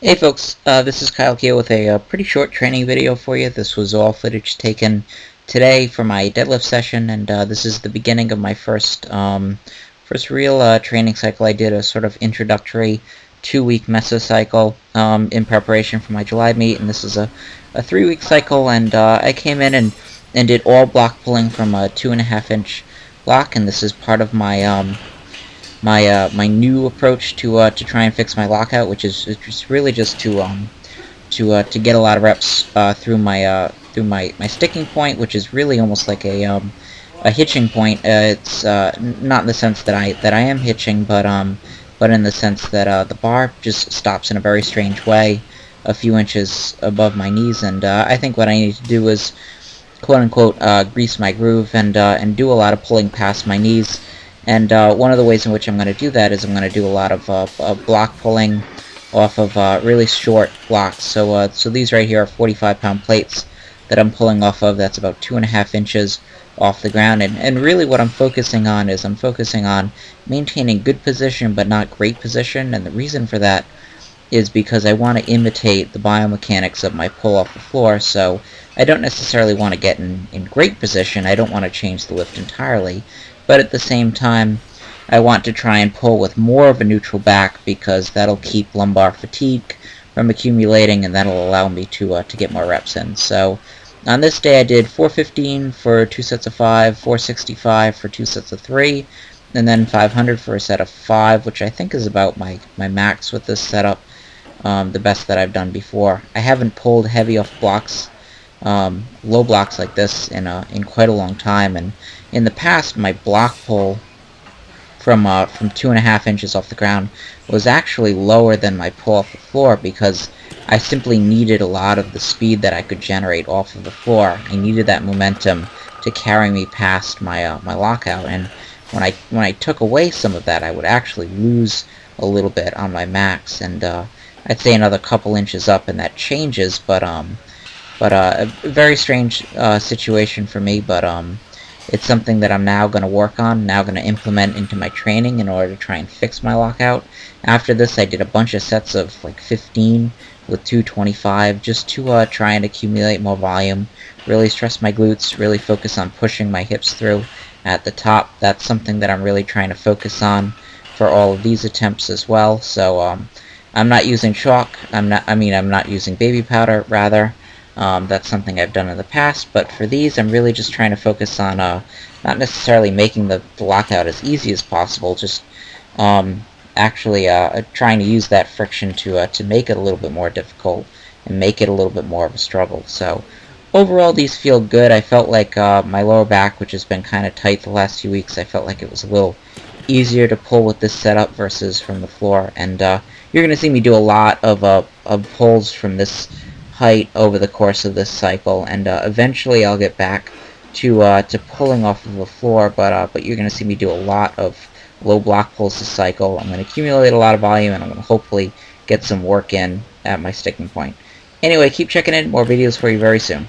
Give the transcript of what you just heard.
Hey folks, this is Keough with a pretty short training video for you. This was all footage taken today for my deadlift session, and this is the beginning of my first real training cycle. I did a sort of introductory 2-week mesocycle in preparation for my July meet, and this is a 3-week cycle, and I came in and did all block pulling from a 2.5-inch block, and this is part of my new approach to try and fix my lockout, which is just really just to get a lot of reps through my sticking point, which is really almost like a hitching point. It's not in the sense that I am hitching, but in the sense that the bar just stops in a very strange way, a few inches above my knees, and I think what I need to do is quote unquote grease my groove and do a lot of pulling past my knees. And one of the ways in which I'm going to do that is I'm going to do a lot of block pulling off of really short blocks. So these right here are 45-pound plates that I'm pulling off of. That's about 2.5 inches off the ground. And really what I'm focusing on is I'm focusing on maintaining good position but not great position. And the reason for that is because I want to imitate the biomechanics of my pull off the floor. So I don't necessarily want to get in great position. I don't want to change the lift entirely. But at the same time, I want to try and pull with more of a neutral back because that'll keep lumbar fatigue from accumulating, and that'll allow me to get more reps in. So on this day I did 415 for 2 sets of 5, 465 for 2 sets of 3, and then 500 for a set of 5, which I think is about my max with this setup, the best that I've done before. I haven't pulled heavy off blocks, low blocks like this in quite a long time, and in the past my block pull from 2.5 inches off the ground was actually lower than my pull off the floor because I simply needed a lot of the speed that I could generate off of the floor. I needed that momentum to carry me past my my lockout, and when I took away some of that, I would actually lose a little bit on my max, and I'd say another couple inches up, and that changes. But a very strange situation for me, but it's something that I'm now going to work on, now going to implement into my training in order to try and fix my lockout. After this, I did a bunch of sets of like 15 with 225 just to try and accumulate more volume, really stress my glutes, really focus on pushing my hips through at the top. That's something that I'm really trying to focus on for all of these attempts as well. So I'm not using chalk. I'm not using baby powder, rather. That's something I've done in the past, but for these I'm really just trying to focus on not necessarily making the lockout as easy as possible, just actually trying to use that friction to make it a little bit more difficult and make it a little bit more of a struggle. So overall these feel good. I felt like my lower back, which has been kind of tight the last few weeks, I felt like it was a little easier to pull with this setup versus from the floor, and you're going to see me do a lot of pulls from this height over the course of this cycle, and eventually I'll get back to pulling off of the floor, but you're going to see me do a lot of low block pulls this cycle. I'm going to accumulate a lot of volume, and I'm going to hopefully get some work in at my sticking point. Anyway, keep checking in, more videos for you very soon.